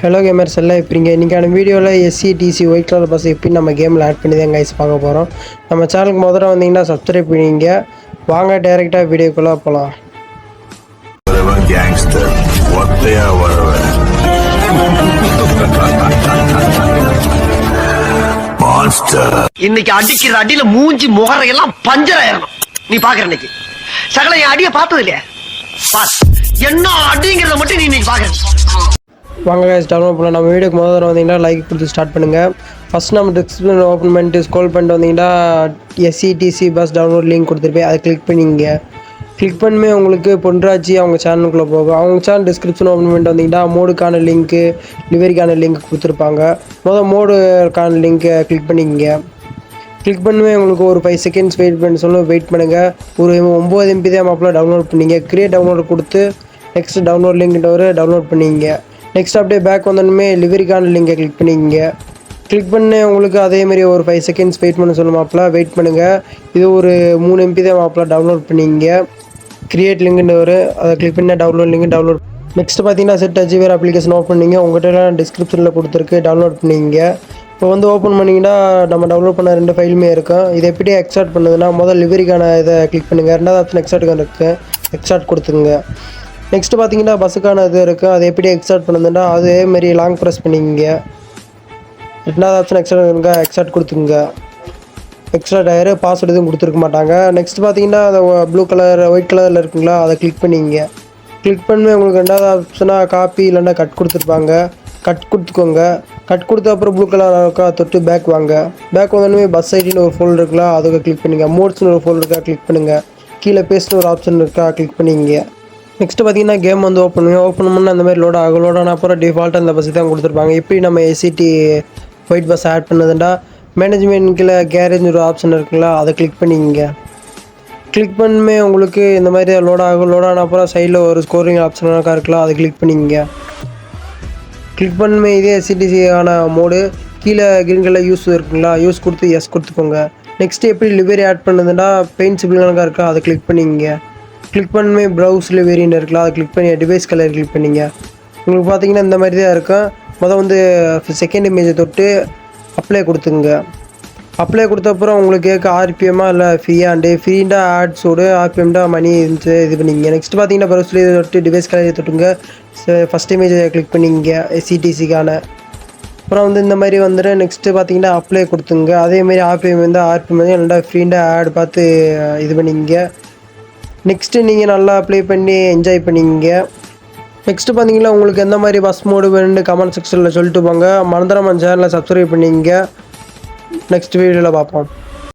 Hello gamers எல்லாம் எப்படிங்க இன்றைக்கான வீடியோவில் எஸ்சிடிசி ஒயிட் கலர் பஸ் எப்படி நம்ம கேமில் ஆட் பண்ணி தான் கைஸ் பார்க்க போகிறோம். நம்ம சேனலுக்கு முதல்ல வந்தீங்கன்னா சப்ஸ்கிரைப் பண்ணிங்க. வாங்க டேரெக்டாக வீடியோக்குள்ளே போகலாம். இன்னைக்கு அடிக்கிற அடியில மூஞ்சி முகரையெல்லாம் பஞ்சர் ஆயிரணும். நீ பாக்குற இன்னைக்கு சகல என் அடிய பார்த்தது இல்லையா? என்ன அடிங்கிறத மட்டும் நீ இன்னைக்கு பாக்குற. வாங்க கைஸ் டவுன்லோட் பண்ணலாம். நம்ம வீடியோக்கு முதல்ல வந்தீங்கன்னா லைக் கொடுத்து ஸ்டார்ட் பண்ணுங்கள். ஃபஸ்ட் நம்ம டிஸ்கிரிப்ஷன் ஓப்பன் பண்ணிட்டு ஸ்க்ரோல் பண்ணிட்டு வந்தீங்கன்னா எஸ்சிடிசி பஸ் டவுன்லோட் லிங்க் கொடுத்துருப்பேன். அதை கிளிக் பண்ணிங்க. கிளிக் பண்ணுமே உங்களுக்கு பொன்ராஜி அவங்க சேனலுக்குள்ளே போகும். அவங்க சேனல் டிஸ்கிரிப்ஷன் ஓப்பன் பண்ணிட்டு வந்தீங்கன்னா மோடுக்கான லிங்க்கு லிவரிக்கான லிங்க் கொடுத்துருப்பாங்க. மோடுக்கான லிங்க்கை கிளிக் பண்ணிங்க. கிளிக் பண்ணுவே உங்களுக்கு ஒரு 5 செகண்ட்ஸ் வெயிட் பண்ண வெயிட் பண்ணுங்கள். ஒரு 9 MB தான் மாப்பில் டவுன்லோட் பண்ணிங்க. கிரியேட் டவுன்லோட் கொடுத்து நெக்ஸ்ட் டவுன்லோட் லிங்க்ன்ற ஒரு டவுன்லோட் பண்ணிங்க. நெக்ஸ்ட் அப்படியே பேக் வந்தோடனே லிவரிக்கான லிங்கை கிளிக் பண்ணிங்க. கிளிக் பண்ண உங்களுக்கு அதேமாதிரி ஒரு 5 செகண்ட்ஸ் வெயிட் பண்ண சொல்ல மாப்பிள வெயிட் பண்ணுங்கள். இது ஒரு 3 MB தான் மாப்பிள டவுன்லோட் பண்ணிங்க. கிரியேட் லிங்க்னு அதை கிளிக் பண்ண டவுன்லோட். நெக்ஸ்ட் பார்த்தீங்கன்னா செட் அஜிவேர் அப்ளிகேஷன் ஓப்பன் பண்ணிங்க. உங்கள்கிட்ட டிஸ்கிரிப்ஷனில் கொடுத்துருக்கு டவுன்லோட் பண்ணிங்க. இப்போ வந்து ஓப்பன் பண்ணிங்கன்னா நம்ம டவுன்லோட் பண்ண 2 ஃபைலுமே இருக்கும். இதை எப்படி எக்ஸ்ட்ராக்ட் பண்ணுதுன்னா முதல் லிவரிக்கான இதை கிளிக் பண்ணுங்கள். ரெண்டாவது ஆப்ஷன் எக்ஸ்ட்ராக்டுக்கான இருக்குது, எக்ஸ்ட்ராக்ட் கொடுத்துங்க. நெக்ஸ்ட்டு பார்த்தீங்கன்னா பஸ்ஸுக்கான இது இருக்குது. அதை எப்படி எக்ஸ்ட்ராக்ட் பண்ணுதுன்னா அதேமாரி லாங் ப்ரெஸ் பண்ணிங்க. ரெண்டாவது ஆப்ஷன் எக்ஸ்ட்ராக்ட் கொடுத்துங்க. எக்ஸ்ட்ராக்ட் ஆகிரு பாஸ்வேர்டு எதுவும் கொடுத்துருக்க மாட்டாங்க. நெக்ஸ்ட் பார்த்தீங்கன்னா அதை ப்ளூ கலர் ஒயிட் கலரில் இருக்குங்களா அதை கிளிக் பண்ணிங்க. கிளிக் பண்ணி உங்களுக்கு ரெண்டாவது ஆப்ஷனாக காப்பி இல்லைன்னா கட் கொடுத்துருப்பாங்க. கட் கொடுத்துக்கோங்க. கட் கொடுத்த அப்புறம் ப்ளூ கலர் இருக்கா தொட்டு பேக் வாங்க. பேக் வந்தோடனே பஸ் ஐடின்னு ஒரு ஃபோல்டர் இருக்குல்ல அதுக்கு கிளிக் பண்ணுங்கள். மோட்ஸ்னு ஒரு ஃபோல்டர் இருக்கா கிளிக் பண்ணுங்கள். கீழே பேஸ்ட்னு ஒரு ஆப்ஷன் இருக்கா கிளிக் பண்ணிங்க. நெக்ஸ்ட்டு பார்த்தீங்கன்னா கேம் வந்து ஓப்பன் பண்ணால் அந்த மாதிரி லோட் ஆன அப்புறம் டிஃபால்ட்டாக அந்த பஸ் தான் கொடுத்துருப்பாங்க. எப்படி நம்ம எஸ்சிடி ஒயிட் பஸ் ஆட் பண்ணதுண்டா மேனேஜ்மெண்ட் கீழே கேரேஜ் ஒரு ஆப்ஷன் இருக்குங்களா அதை கிளிக் பண்ணிங்க. கிளிக் பண்ணுமே உங்களுக்கு இந்த மாதிரி லோட் ஆன அப்புறம் சைடில் ஒரு ஸ்கோரிங் ஆப்ஷன் இருக்கலாம் அதை கிளிக் பண்ணிங்க. கிளிக் பண்ணுமே இதே எஸ்சிடிசியான மோடு கீழே கிரீன் கலர் யூஸ் இருக்குங்களா யூஸ் கொடுத்து எஸ் கொடுத்துக்கோங்க. நெக்ஸ்ட்டு எப்படி லிவரி ஆட் பண்ணுதுன்னா பெயிண்ட் சிபிள்களாக இருக்கா அதை கிளிக் பண்ணிங்க. கிளிக் பண்ணி ப்ரௌஸில் வேரியன்ட் இருக்கலாம் அதை கிளிக் பண்ணி டிவைஸ் கலர் கிளிக் பண்ணிங்க. உங்களுக்கு பார்த்தீங்கன்னா இந்த மாதிரி தான் இருக்கும். வந்து செகண்ட் இமேஜை தொட்டு அப்ளை கொடுத்துங்க. அப்ளை கொடுத்த அப்புறம் உங்களுக்கு கேட்க ஆர்பிஎம்மா இல்லை ஃப்ரீண்டா ஆட்ஸோடு ஆர்பிஎம்டா மணி இருந்துச்சு இது பண்ணிங்க. நெக்ஸ்ட் பார்த்தீங்கன்னா ப்ரௌஸில் தொட்டு டிவைஸ் கலர் தொட்டுங்க. ஃபஸ்ட் இமேஜை கிளிக் பண்ணிங்க எஸ்சிடிசிக்கான. அப்புறம் வந்து இந்த மாதிரி வந்துட்டு நெக்ஸ்ட்டு பார்த்தீங்கன்னா அப்ளை கொடுத்துங்க. அதேமாதிரி ஆர்பிஎம் வந்து ஆர்பிஎம் வந்து நல்லா ஃப்ரீண்டா ஆட் பார்த்து இது பண்ணிங்க. நெக்ஸ்ட்டு நீங்கள் நல்லா அப்ளை பண்ணி என்ஜாய் பண்ணிங்க. நெக்ஸ்ட்டு பார்த்தீங்கன்னா உங்களுக்கு எந்த மாதிரி பஸ் மோடு வேணும்னு கமெண்ட் செக்ஷனில் சொல்லிட்டு போங்க. மறந்துடாம சேனலை சப்ஸ்கிரைப் பண்ணிங்க. நெக்ஸ்ட் வீடியோவில் பார்ப்போம்.